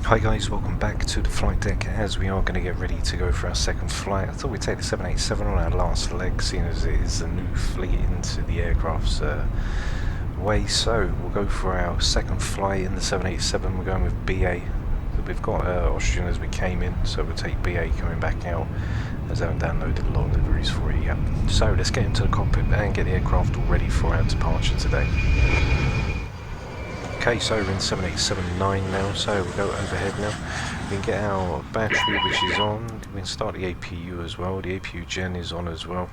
Hi guys, welcome back to the flight deck as we are going to get ready to go for our second flight. I thought we'd take the 787 on our last leg, seeing as it is a new fleet into the aircraft's way. So we'll go for our second flight in the 787. We're going with BA. We've got Austrian as we came in, so we'll take BA coming back out, as I haven't downloaded a lot of liveries for it yet. So let's get into the cockpit and get the aircraft all ready for our departure today. Okay, so we're in 787-9 now, so we'll go overhead now. We can get our battery, which is on. We can start the APU as well. The APU gen is on as well.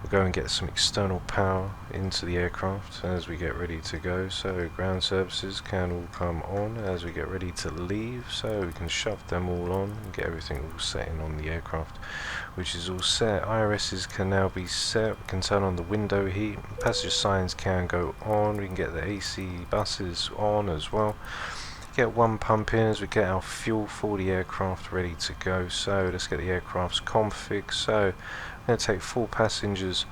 We'll go and get some external power into the aircraft as we get ready to go. So ground services can all come on as we get ready to leave. So we can shove them all on and get everything all set in on the aircraft, which is all set. IRSs can now be set. We can turn on the window heat. Passenger signs can go on. We can get the AC buses on as well. Get one pump in as we get our fuel for the aircraft ready to go. So let's get the aircraft's config. So I'm going to take 4 passengers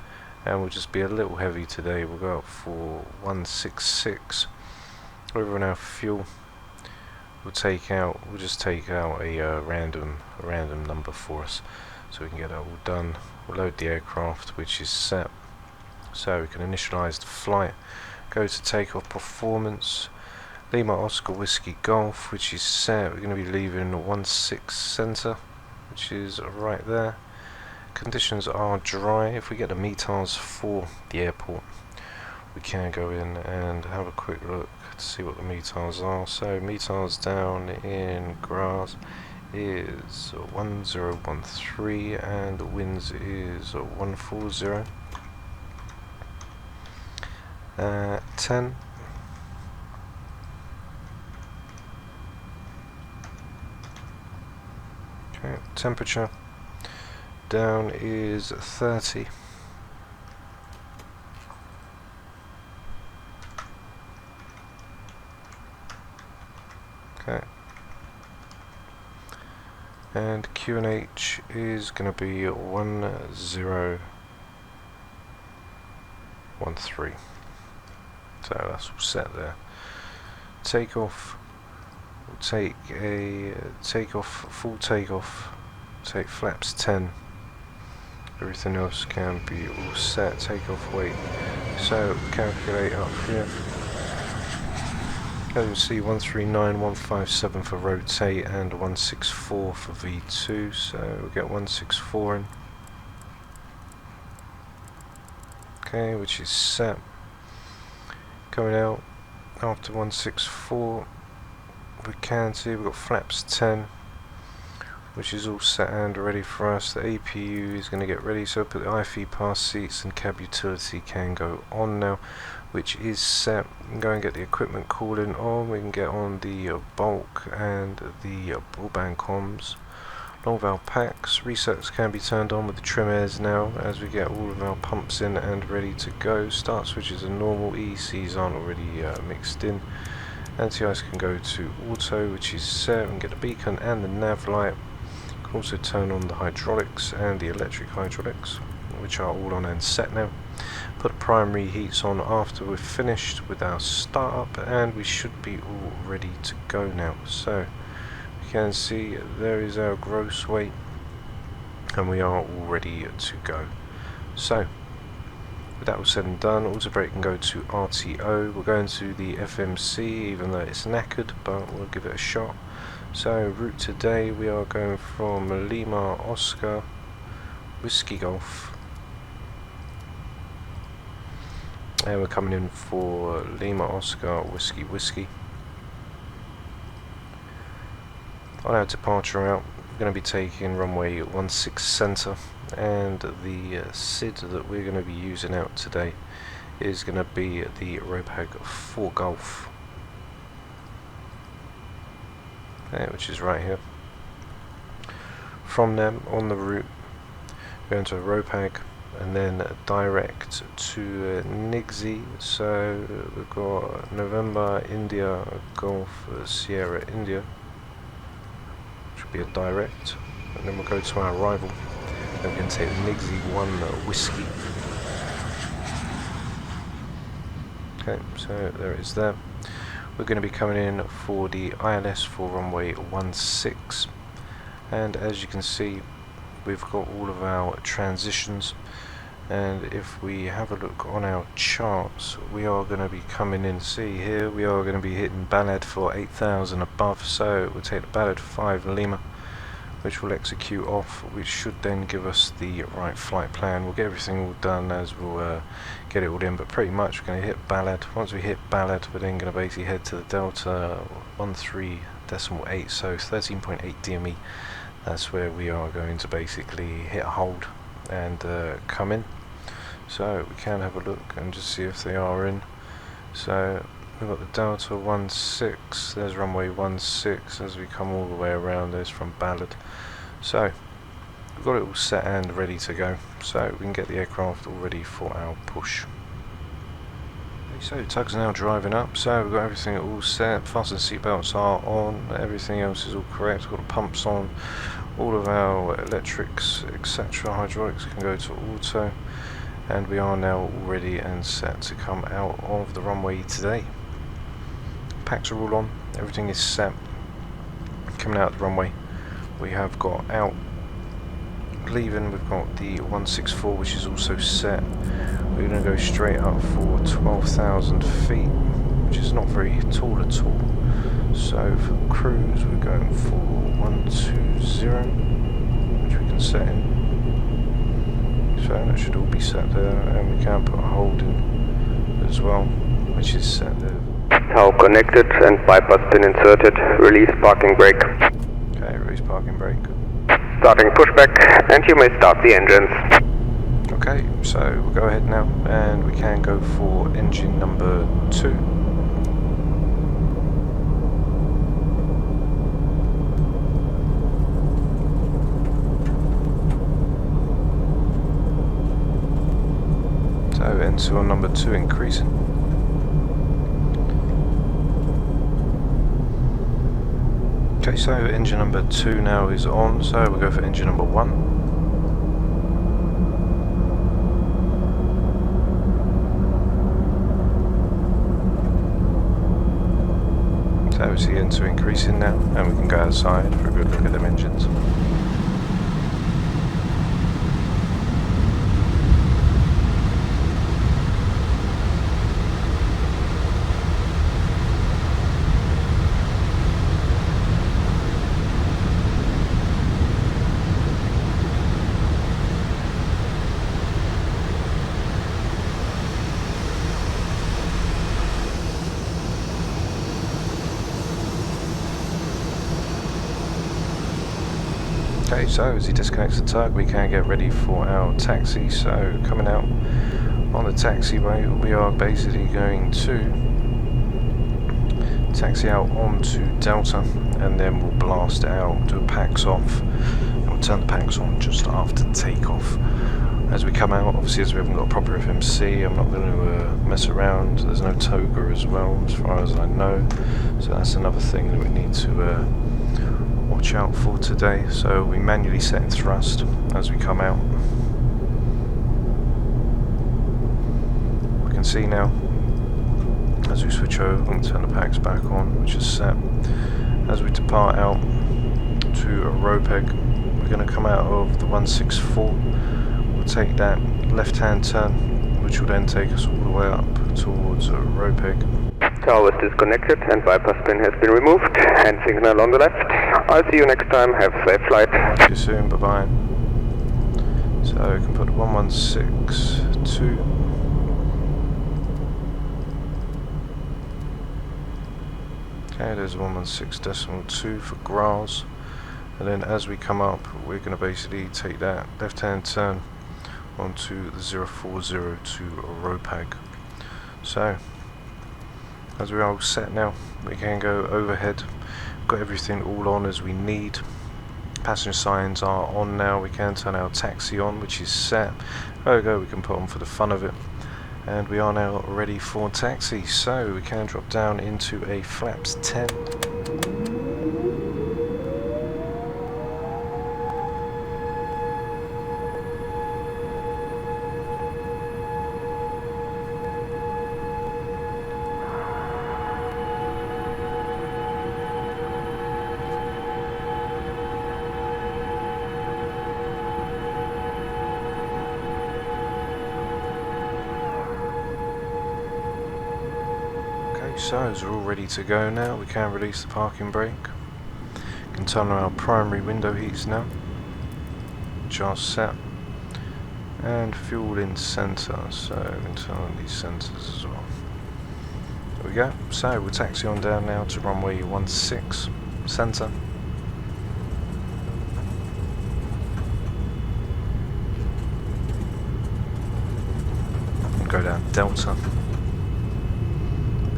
and we'll just be a little heavy today. We'll go up for 166. Over on our fuel, we'll just take out a random number for us so we can get that all done. We'll load the aircraft, which is set, so we can initialize the flight. Go to takeoff performance. Lima Oscar Whiskey Golf, which is set. We're going to be leaving 16 center, which is right there. Conditions are dry. If we get the METARs for the airport, we can go in and have a quick look to see what the METARs are. So METARs down in Graz is 1013 and the winds is 140. 10. Okay, temperature down is 30. Okay. And QNH is going to be 1013. So that's all set there. Takeoff. We'll take a full takeoff. Take flaps 10. Everything else can be all set. Takeoff weight. So calculate up here. As you can see, 139,157 for rotate and 164 for V2. So we'll get 164 in. Okay, which is set. Coming out after 164, we can see we've got flaps 10, which is all set and ready for us. The APU is going to get ready, so put the IFE pass seats and cab utility can go on now, which is set. We can go and get the equipment cooling on. We can get on the bulk and the broadband comms. Long valve packs, resets can be turned on with the trim airs now as we get all of our pumps in and ready to go. Start switches are normal, ECs aren't already mixed in. Anti-ice can go to auto, which is set. We can get the beacon and the nav light. Can also turn on the hydraulics and the electric hydraulics, which are all on and set now. Put primary heats on after we're finished with our startup, and we should be all ready to go now. So you can see there is our gross weight, and we are all ready to go. So with that all said and done, auto brake can go to RTO. We'll go into the FMC, even though it's knackered, but we'll give it a shot. So route today, we are going from Lima Oscar Whiskey Golf, and we're coming in for Lima Oscar Whiskey. On our departure route, we're going to be taking runway 16 center, and the SID that we're going to be using out today is going to be the ROPAG 4 Golf, okay, which is right here. From them on the route, we're going to ROPAG and then direct to IXEG. So we've got November India Golf Sierra India, be a direct, and then we'll go to our arrival and we're going to take the IXEG 1 whiskey. Okay, so there it is there. we're going to be coming in for the ILS for runway 16, and as you can see we've got all of our transitions, and if we have a look on our charts, we are going to be coming in, see here, we are going to be hitting Ballad for 8,000 above, so we'll take the Ballad 5 Lima, which will execute off, which should then give us the right flight plan. We'll get everything all done as we'll get it all in, but pretty much we're going to hit Ballad. Once we hit Ballad, we're then going to basically head to the Delta 13.8, so 13.8 DME. That's where we are going to basically hit a hold and come in. So we can have a look and just see if they are in. So we've got the Delta 16, there's runway 16 as we come all the way around. There's from Ballad. So we've got it all set and ready to go, so we can get the aircraft all ready for our push. Okay, so tugs are now driving up, so we've got everything all set, fasten seatbelts are on, everything else is all correct, we've got the pumps on, all of our electrics, etc., hydraulics can go to auto, and we are now all ready and set to come out of the runway today. Packs are all on, everything is set. Coming out of the runway, we have got out leaving, we've got the 164 which is also set. We're going to go straight up for 12,000 feet, which is not very tall at all. So for cruise we're going for 120, which we can set in. So that should all be set there, and we can put a hold in as well, which is set there. Tow connected and bypass pin inserted. Release parking brake. Okay, release parking brake. Starting pushback, and you may start the engines. Okay, so we'll go ahead now, and we can go for engine number 2. So N2 on number 2 increasing. Okay, so engine number 2 now is on, so we'll go for engine number 1. So we see N2 increasing now, and we can go outside for a good look at them engines. Okay, so as he disconnects the tug, we can get ready for our taxi. So coming out on the taxiway, we are basically going to taxi out onto Delta, and then we'll blast out, do a packs off, and we'll turn the packs on just after takeoff. As we come out, obviously as we haven't got a proper FMC, I'm not going to mess around. There's no toga as well, as far as I know, so that's another thing that we need to watch out for today. So we manually set in thrust as we come out. We can see now as we switch over and turn the packs back on, which is set. As we depart out to a row peg, we're going to come out of the 164. We'll take that left hand turn, which will then take us all the way up towards a row peg. Tow is disconnected and bypass pin has been removed. Hand signal on the left. I'll see you next time. Have a safe flight. See you soon. Bye bye. So we can put 1162. Okay, there's 116.2 for Graz. And then as we come up, we're going to basically take that left hand turn onto the 040 to Ropag. So as we're all set now, we can go overhead. Got everything all on as we need. Passenger signs are on now. We can turn our taxi on, which is set. There we go, we can put on for the fun of it. And we are now ready for taxi. So we can drop down into a flaps 10. so as we're all ready to go now, we can release the parking brake. We can turn on our primary window heats now, which are set, and fuel in centre, so we can turn on these sensors as well. There we go. So we'll taxi on down now to runway 16 centre. Go down Delta,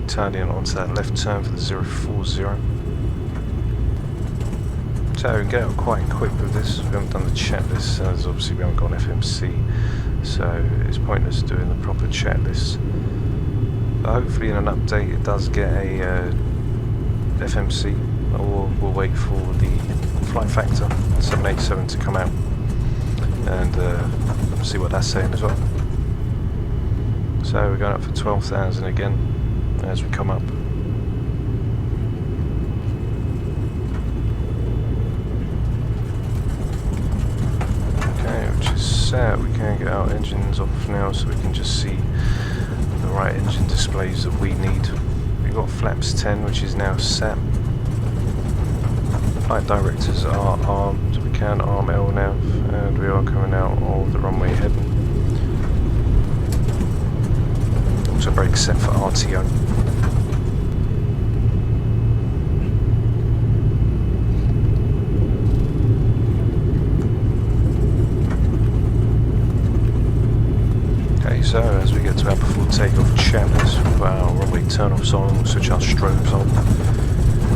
turn in onto that left turn for the 040. So we can get out quite quick with this. We haven't done the checklist, as obviously we haven't got an FMC, so it's pointless doing the proper checklist. But hopefully in an update it does get a FMC, or we'll wait for the FlightFactor 787 to come out and see what that's saying as well. So we're going up for 12,000 again as we come up. Okay, which is set. We can get our engines off now so we can just see the right engine displays that we need. We've got flaps 10, which is now set. Flight directors are armed. We can arm LNAV, and we are coming out of the runway heading. Also brake set for RTO. Okay, so as we get to our before takeoff checklist, we've got our runway turn-offs on, we'll switch our strobes on.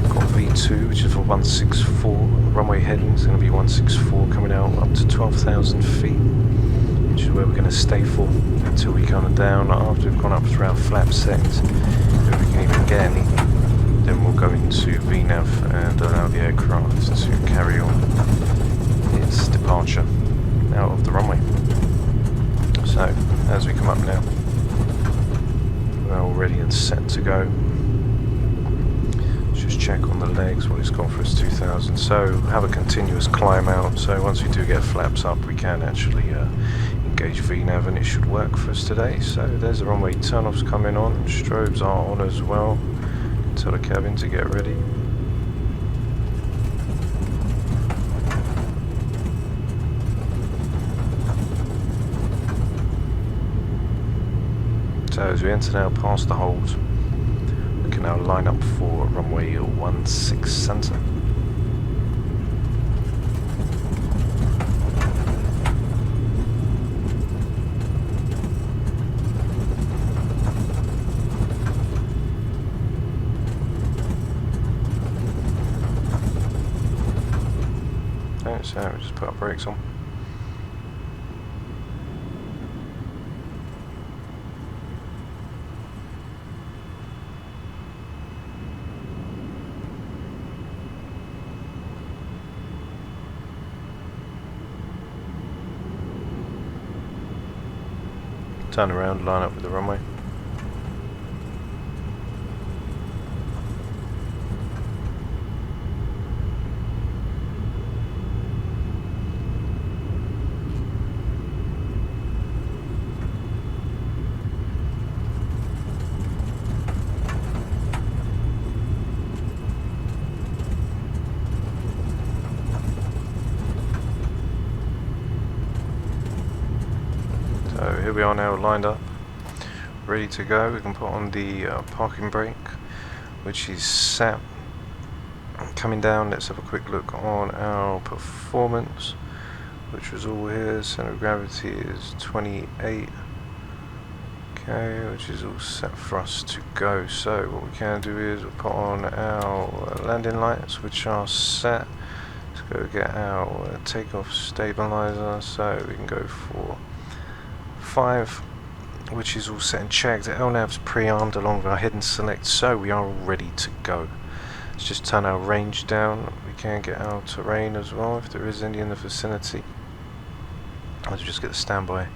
Got V2, which is for 164. Runway heading is going to be 164, coming out up to 12,000 feet. Which is where we're going to stay for until we come down. After we've gone up through our flap settings, if we can even get any, then we'll go into VNAV and allow the aircraft to carry on its departure out of the runway. So, as we come up now, we're all ready and set to go. Let's just check on the legs what it's gone for us, 2,000. So, have a continuous climb out, so once we do get flaps up, we can actually engage VNAV and it should work for us today. So there's the runway turn-offs coming on, strobes are on as well. Tell the cabin to get ready. So as we enter now past the hold, we can now line up for runway 16 centre. So we just put our brakes on. Turn around, line up with the runway. So here we are now lined up, ready to go. We can put on the parking brake, which is set. Coming down, let's have a quick look on our performance, which was all here. Center of gravity is 28. Okay, which is all set for us to go. So what we can do is we'll put on our landing lights, which are set. Let's go get our takeoff stabilizer, so we can go for 5, which is all set and checked. The LNAV's pre-armed along with our head and select, so we are all ready to go. Let's just turn our range down. We can get our terrain as well if there is any in the vicinity. Let's just get the standby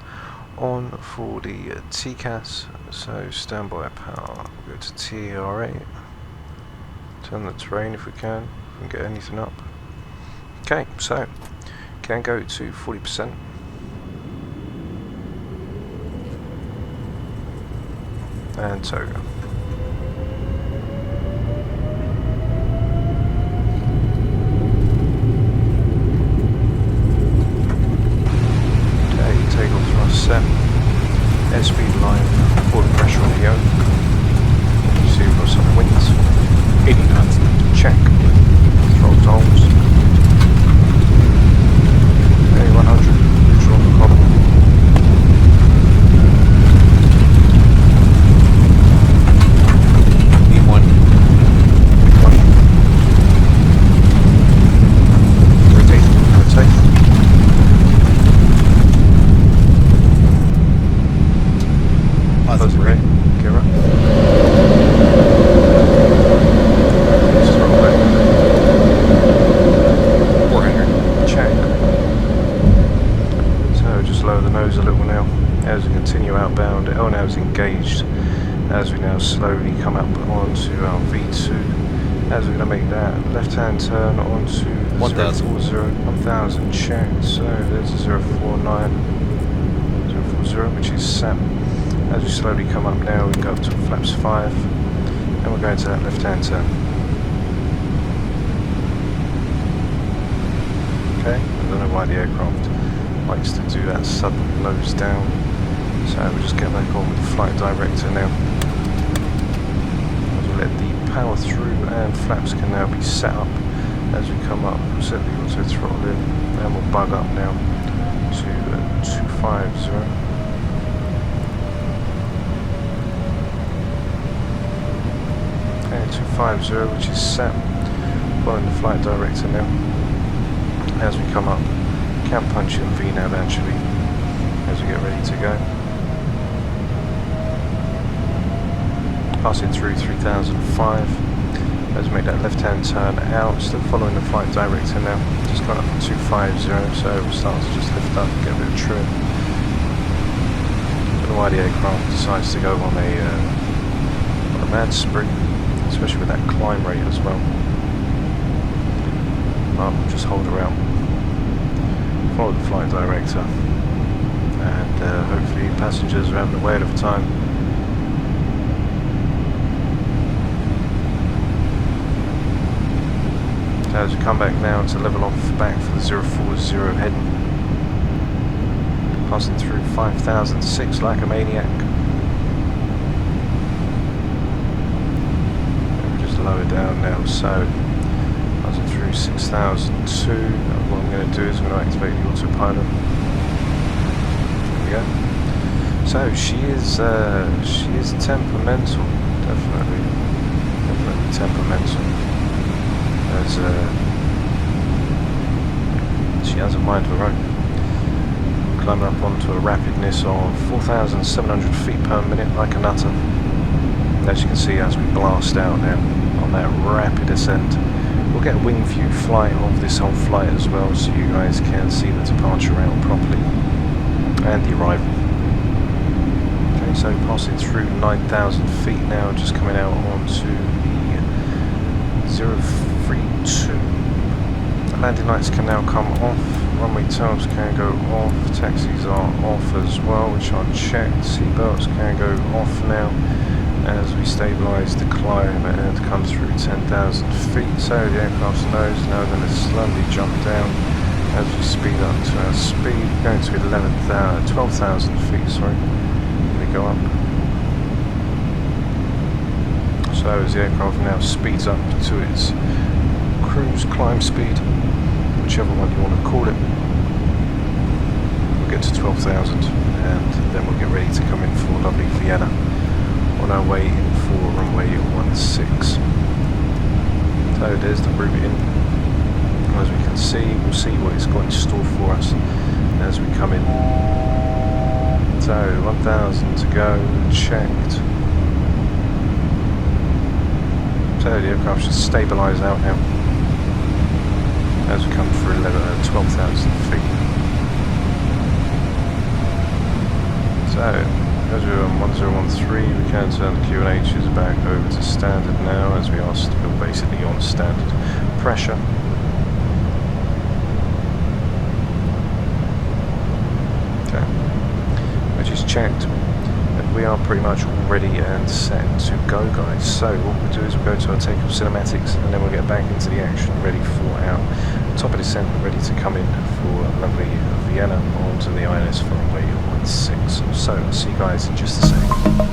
on for the TCAS. So standby power, we'll go to TR8. Turn the terrain if we can get anything up. Okay, so can go to 40%. And toga. slowly come up onto our V2 as we're going to make that left-hand turn onto 1000. 1000 check. So there's a 049, 040, which is set. As we slowly come up now, we can go up to flaps 5, and we're going to that left-hand turn. Okay, I don't know why the aircraft likes to do that sudden nose down. So we'll just get back on with the flight director now. We'll let the power through and flaps can now be set up as we come up. We'll set the auto throttle in and we'll bug up now to 250. Okay, 250, which is set. Following the flight director now. As we come up, can punch in VNAV actually as we get ready to go. Passing through 3005 as we make that left hand turn out, still following the flight director now, just gone up to 250, so we'll start to just lift up, get a bit of trim. Don't know why the aircraft decides to go on a mad spree, especially with that climb rate as well. But we'll just hold her out, follow the flight director, and hopefully passengers are having a whale of a time. As we come back now to level off back for the 040 heading, passing through 5006 like a maniac. And we're just lower down now, so passing through 6002. What I'm going to do is I'm going to activate the autopilot. There we go. So she is temperamental, definitely temperamental. She has a mind of her own. Climbing up onto a rapidness of 4,700 feet per minute like a nutter. As you can see, as we blast out now on that rapid ascent, we'll get a wing view flight of this whole flight as well, so you guys can see the departure route properly and the arrival. Okay, so passing through 9,000 feet now, just coming out onto the 032. The landing lights can now come off, runway tails can go off, taxis are off as well, which are checked, seatbelts can go off now as we stabilise the climb and come through 10,000 feet. So the aircraft's nose is now going to slowly jump down as we speed up to our speed, going to 12,000 feet, sorry, we go up. So as the aircraft now speeds up to its cruise climb speed, whichever one you want to call it, we'll get to 12,000 and then we'll get ready to come in for lovely Vienna on our way in for runway 16. So there's the route in. As we can see, we'll see what it's got in store for us as we come in. So 1,000 to go, checked. So the aircraft should stabilise out now as we come through 12,000 feet. So as we're on 1013, we can turn the Q&H's back over to standard now, as we are still basically on standard pressure. Okay, which is checked. We are pretty much all ready and set to go, guys. So what we'll do is we'll go to our takeoff cinematics and then we'll get back into the action, ready for our top of descent, ready to come in for lovely Vienna onto the ILS for runway 16. So I'll see you guys in just a second.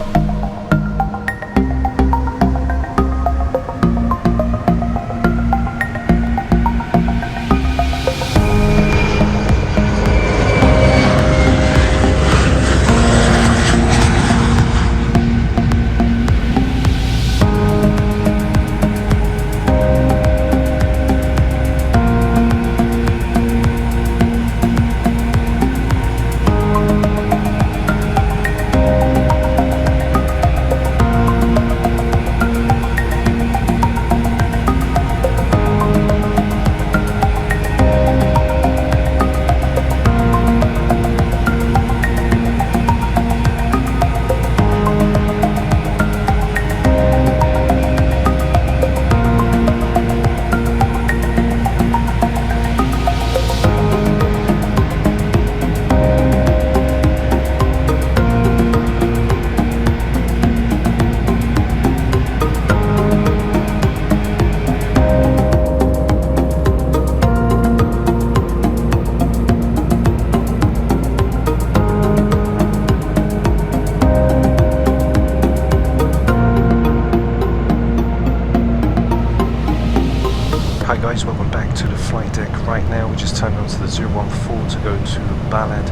back to the flight deck right now. We just turned onto the 014 to go to Ballad,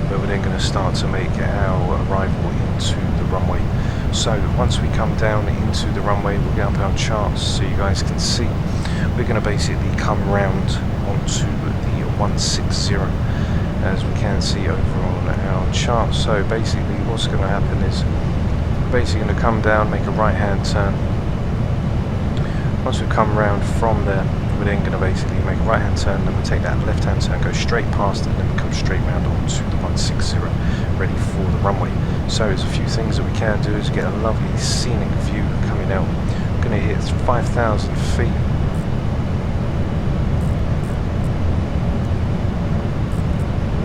where we're then going to start to make our arrival into the runway. So once we come down into the runway, we'll get up our charts so you guys can see. We're going to basically come round onto the 160, as we can see over on our chart. So basically what's going to happen is we're basically going to come down, make a right hand turn. Once we come round from there, we're then going to basically make a right hand turn, then we'll take that left hand turn, go straight past it, and then we come straight round onto the 160, ready for the runway. So there's a few things that we can do is get a lovely scenic view coming out. We're going to hit 5,000 feet.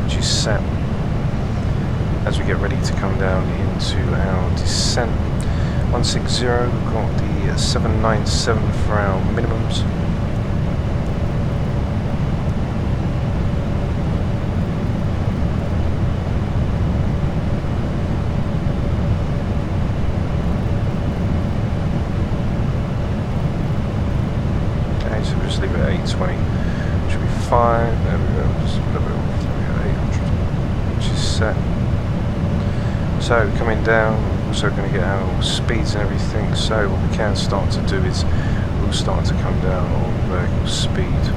Which is set as we get ready to come down into our descent. 160, we've got the 797 for our minimums. Okay, so we'll just leave it at 820, which will be fine. There we go, just a little bit more, 800, which is set. So coming down, also going to get our speeds and everything, so what we can start to do is we'll start to come down on vertical speed,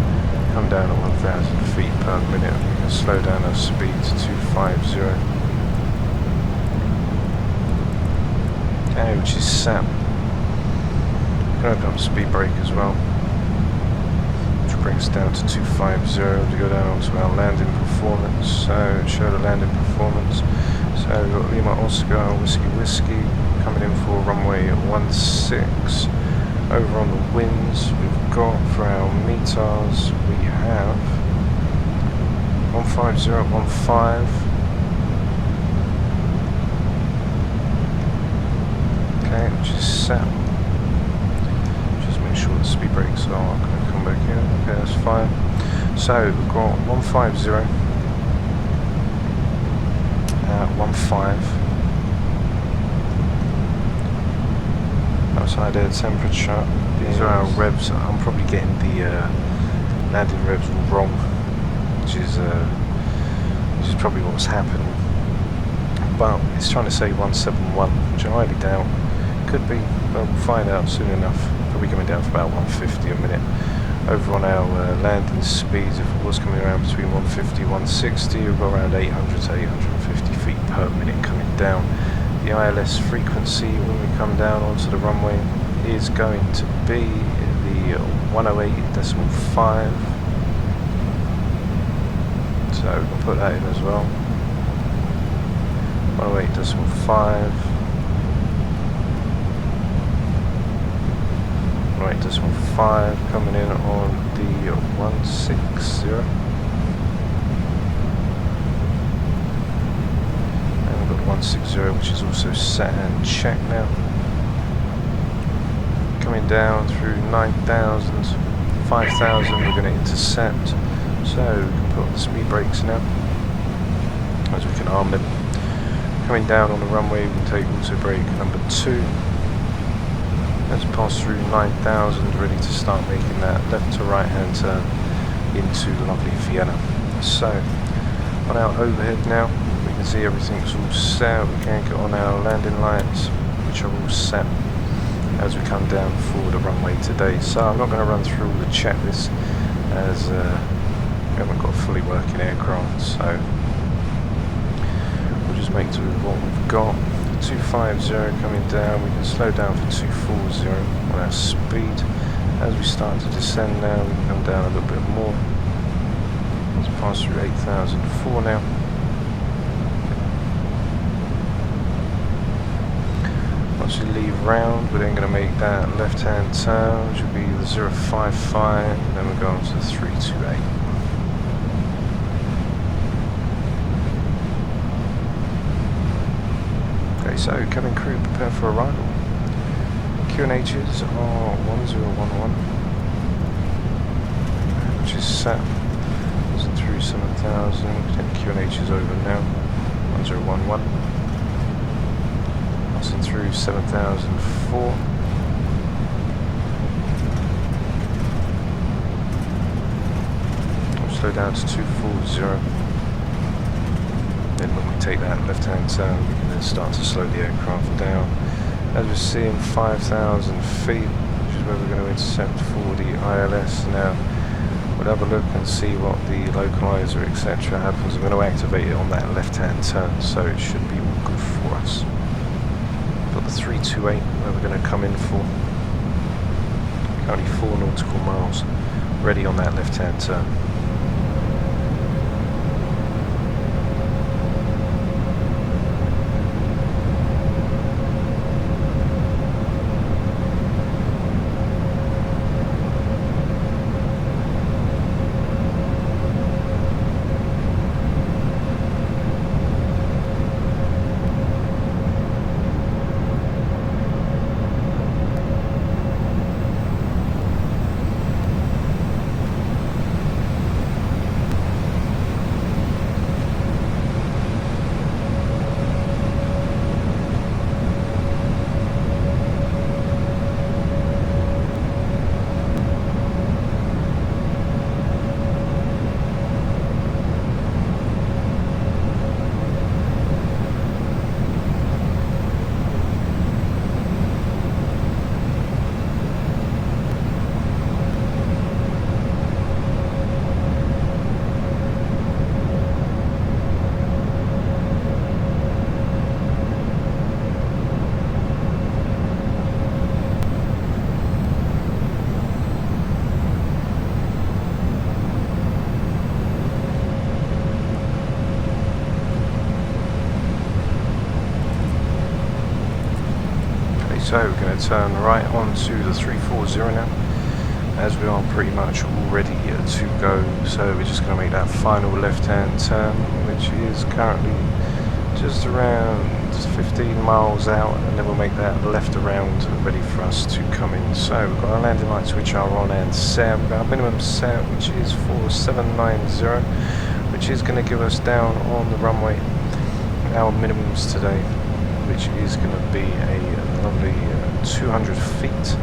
come down at 1,000 feet per minute. We can slow down our speed to 250. Okay, which is set. We can open up speed brake as well, which brings us down to 250 to go down onto our landing performance. So show the landing performance. So we've got Lima Oscar, Whiskey, coming in for runway 16. Over on the winds, we've got for our METARs, we have 15015. Okay, which is set. Just make sure the speed brakes are going to come back in. Okay, that's fine. So we've got 150. 15. Outside air temperature. These are our revs. I'm probably getting the landing revs wrong, which is probably what's happening. But it's trying to say 171, which I highly doubt. Could be, but we'll find out soon enough. Probably coming down for about 150 a minute. Over on our landing speeds, if it was coming around between 150 and 160, we've got around 800 to 850 feet per minute coming down. The ILS frequency when we come down onto the runway is going to be the 108.5. So we can put that in as well. 108.5. 108.5 coming in on the 160. And we've got 160, which is also set and checked now. Coming down through 9,000, 5,000, we're going to intercept. So we can put on the speed brakes now, as we can arm them. Coming down on the runway, we take auto brake number 2. Let's pass through 9,000, ready to start making that left to right hand turn into lovely Vienna. So, on our overhead now, we can see everything's all set. We can get on our landing lights, which are all set as we come down for the runway today. So I'm not going to run through all the checklists, as we haven't got a fully working aircraft, so we'll just make do with what we've got. 250 coming down, we can slow down for 240 on our speed. As we start to descend now, we can come down a little bit more. Let's pass through 8,004 now. Once we leave round, we're then going to make that left hand turn, which will be the 055, and then we'll go on to the 328. So, cabin crew, prepare for arrival. QNHs are 1011, which is set. It's through 7,000. Then QNHs over now. 1011. Passing through 7,004. slow down to 240. Then when we take that left-hand turn, we can then start to slow the aircraft down. As we're seeing 5,000 feet, which is where we're going to intercept for the ILS. Now, we'll have a look and see what the localizer, etc. happens. I'm going to activate it on that left-hand turn, so it should be all good for us. Got the 328 where we're going to come in for. Currently 4 nautical miles, ready on that left-hand turn. So we're going to turn right onto the 340 now, as we are pretty much all ready to go. So we're just going to make that final left-hand turn, which is currently just around 15 miles out, and then we'll make that left around ready for us to come in. So we've got our landing lights which are on and set. We've got our minimum set, which is 4790, which is going to give us down on the runway our minimums today, which is going to be a lovely 200 feet.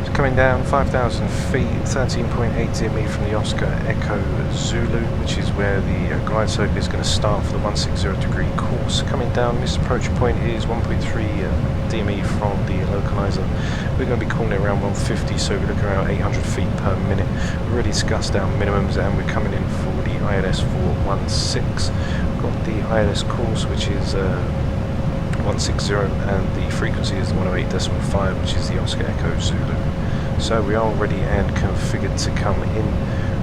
It's coming down 5,000 feet, 13.8 DME from the Oscar Echo Zulu, which is where the glide circuit is going to start for the 160 degree course. Coming down, this approach point is 1.3 DME from the localizer. We're going to be calling it around 150, so we're looking around 800 feet per minute. We've already discussed our minimums, and we're coming in for the ILS 416. We've got the ILS course, which is 160, and the frequency is 108.5, which is the Oscar Echo Zulu. So we are ready and configured to come in.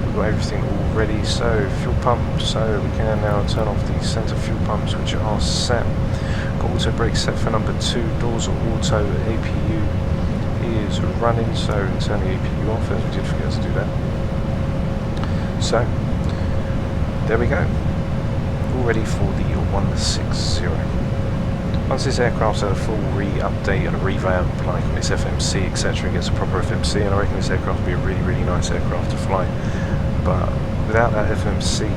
We've got everything all ready. So fuel pump, so we can now turn off the centre fuel pumps, which are set. Got auto brake set for number 2, doors are auto, APU is running, so turn the APU off, as we did forget to do that. So there we go, all ready for the 160. Once this aircraft's had a full re-update and a revamp, like on its FMC, etc., and gets a proper FMC, and I reckon this aircraft will be a really, really nice aircraft to fly. But without that FMC,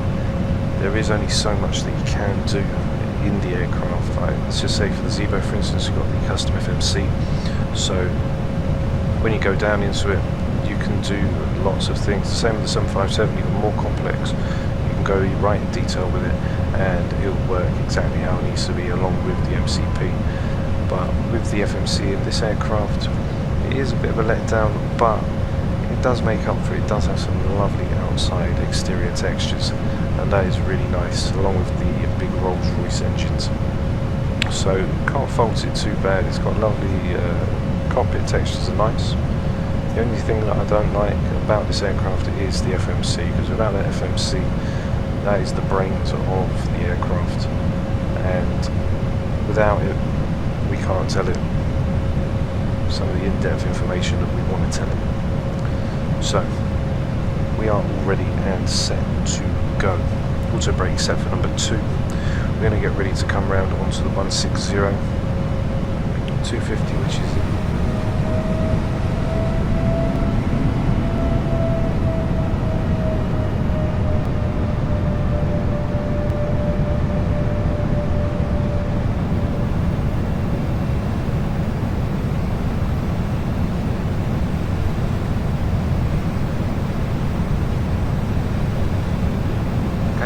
there is only so much that you can do in the aircraft. Like, let's just say for the Zebo, for instance, you've got the custom FMC. So when you go down into it, you can do lots of things. The same with the 757, even more complex. You can go right in detail with it, and it'll work exactly how it needs to be, along with the MCP. But with the FMC in this aircraft, it is a bit of a letdown, but it does make up for it. It does have some lovely outside exterior textures, and that is really nice, along with the big Rolls-Royce engines. So can't fault it too bad. It's got lovely cockpit textures, are nice. The only thing that I don't like about this aircraft is the FMC, because without that FMC, that is the brains of the aircraft, and without it, we can't tell it some of the in-depth information that we want to tell it. So we are all ready and set to go. Auto brake set for number 2. We're going to get ready to come round onto the 160, 250, which is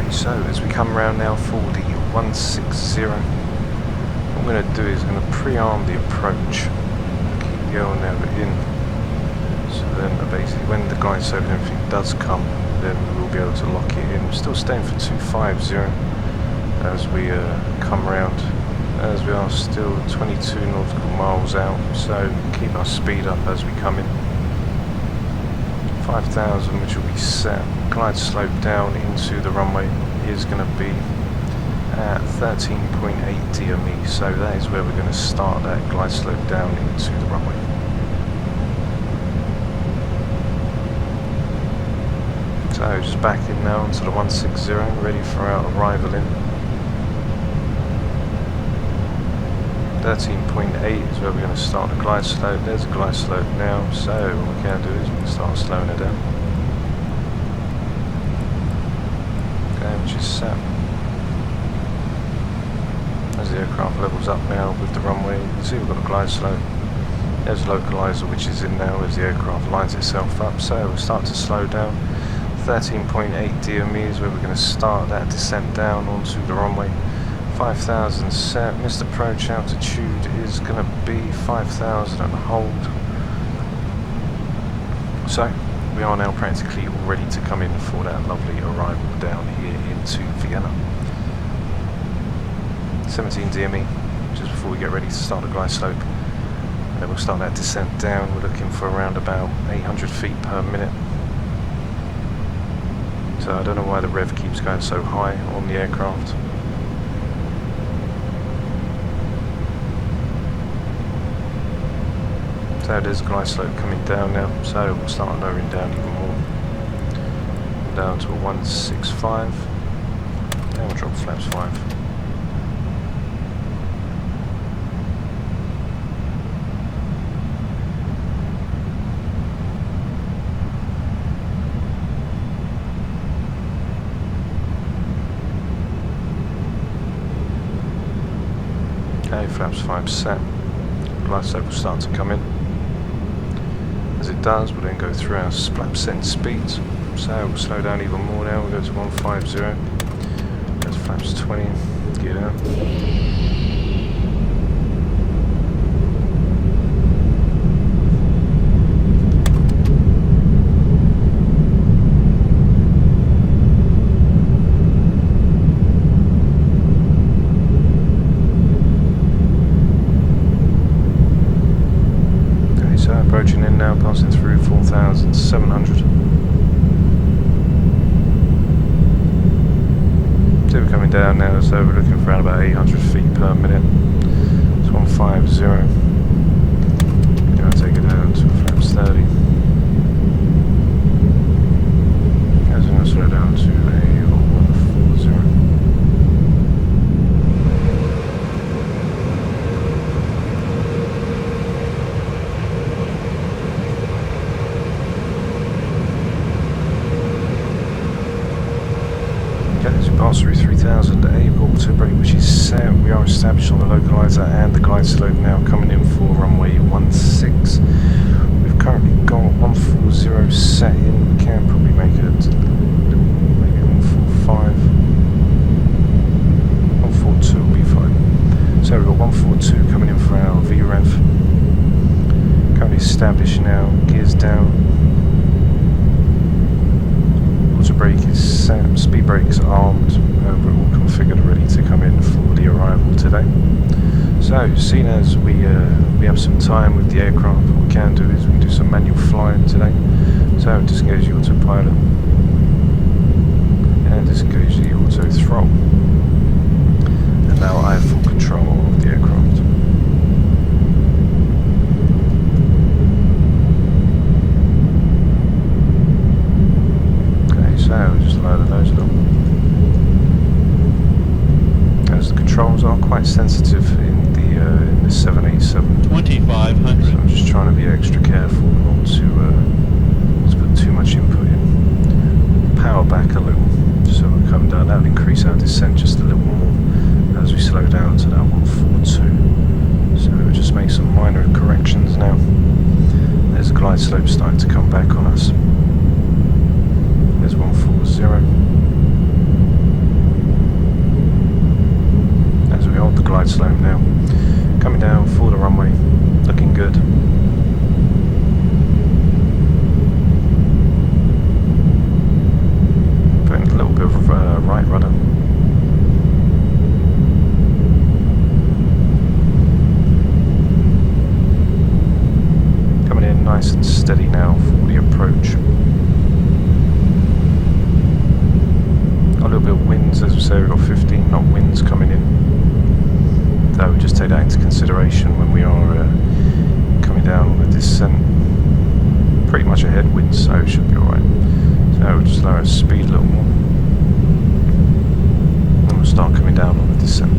So as we come around now for the 160, what I'm going to do is I'm going to pre-arm the approach, keep the LNAV in, so then basically when the glide slope and everything does come, then we'll be able to lock it in. We're still staying for 250 as we come around, as we are still 22 nautical miles out, so keep our speed up as we come in. 5,000, which will be set. Glide slope down into the runway is going to be at 13.8 DME, so that is where we're going to start that glide slope down into the runway. So just back in now onto the 160, ready for our arrival in. 13.8 is where we're going to start the glide slope. There's a glide slope now, so what we can do is we can start slowing it down. Okay, which is set. As the aircraft levels up now with the runway, you can see we've got a glide slope. There's a localizer which is in now as the aircraft lines itself up, so we'll start to slow down. 13.8 DME is where we're going to start that descent down onto the runway. 5,000 set, missed approach altitude is going to be 5,000 and hold. So we are now practically all ready to come in for that lovely arrival down here into Vienna. 17 DME, just before we get ready to start the glide slope. And then we'll start that descent down. We're looking for around about 800 feet per minute. So I don't know why the rev keeps going so high on the aircraft. So there's a glide slope coming down now, so we'll start lowering down even more. Down to a 165. Then we'll drop flaps 5. Okay, flaps 5 set. Glide slope will start to come in. As it does, we'll then go through our flap set speeds. So we'll slow down even more now. We'll go to 150. That's flaps 20. Get out. Approaching in now, passing through 4,700. So we're coming down now, so we're looking for around about 800 feet per minute. It's 150. Going to take it down to flaps 30. As we're going to slow down to a 140. Pass through 3,000 auto brake, which is set. We are established on the localizer and the glide slope now, coming in for runway 16. We've currently got 140 set in. We can probably make it maybe 145. 142 will be fine. So we've got 142 coming in for our VREV. Currently established now. Gears down. Auto brake is set, speed brake is armed, we're all configured ready to come in for the arrival today. So, seeing as we have some time with the aircraft, what we can do is we can do some manual flying today. So, disengage the autopilot and disengage the auto throttle. And now I have full control of the aircraft. So just lower the nose down. As the controls are quite sensitive in the 787. 2,500. So I'm just trying to be extra careful not to put too much input in. Power back a little, so we'll come down. That'll increase our descent just a little more as we slow down to that 142. So we'll just make some minor corrections now. There's the glide slope starting to come back on us. There's 140. right rudder. Coming in nice and steady now for the approach. Got a little bit of winds, as we say, we've got 15 knot winds coming in. So we'll just take that into consideration when we are coming down on the descent. Pretty much a headwind, so it should be alright. So we'll just lower our speed a little more. And we'll start coming down on the descent.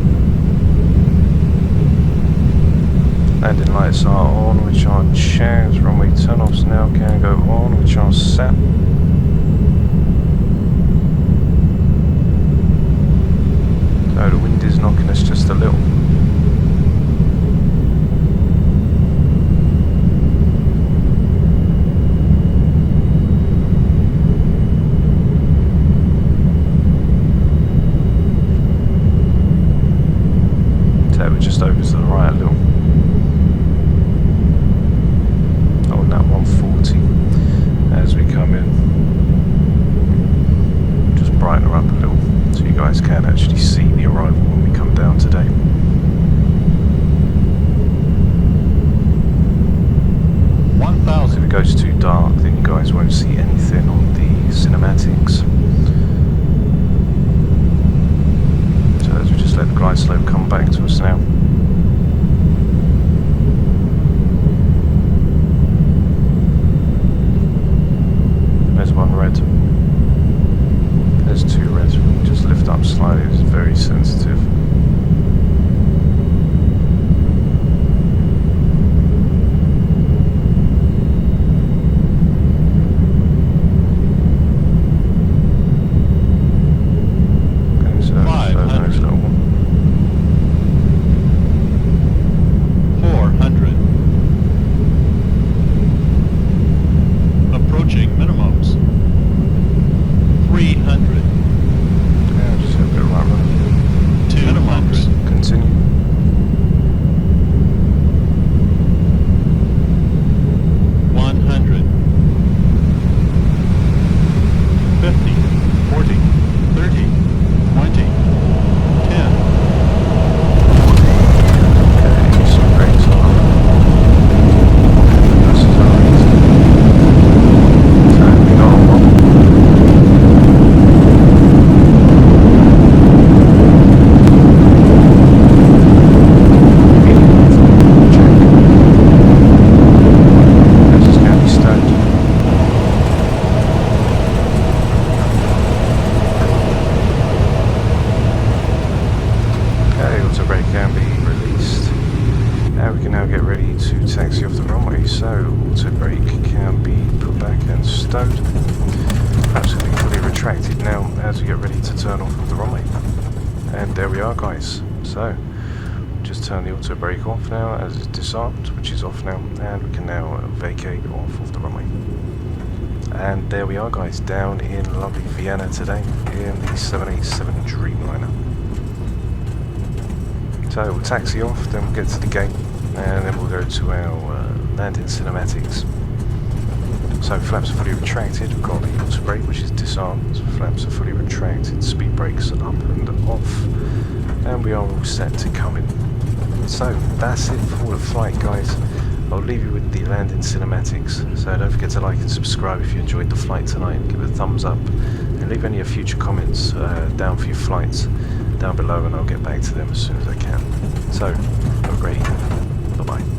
Landing lights are on, which are checked. Runway turn-offs now can go on, which are set. So the wind is knocking us just a little. So we're just over to the right a little. Oh, that 140 as we come in. Just brighten her up a little so you guys can actually see the arrival when we come down today. If it goes too dark, then you guys won't see anything on the cinematics. So as we just let the glide slope come back to us now. There's one red. There's two reds. Just lift up slightly, it's very sensitive. Okay, so further next little one. 400. Approaching minimums. 300. Yeah, just a bit of right run. 200. Continue. As we get ready to turn off of the runway. And there we are, guys. So just turn the auto brake off now as it's disarmed, which is off now, and we can now vacate off of the runway. And there we are, guys, down in lovely Vienna today in the 787 Dreamliner. So we'll taxi off, then we'll get to the gate, and then we'll go to our landing cinematics. So flaps are fully retracted, we've got the auto brake which is disarmed, flaps are fully retracted, speed brakes are up and off, and we are all set to come in. So that's it for the flight, guys. I'll leave you with the landing cinematics, so don't forget to like and subscribe if you enjoyed the flight tonight, give it a thumbs up, and leave any of your future comments down for your flights down below, and I'll get back to them as soon as I can. So, have a great evening. Bye bye.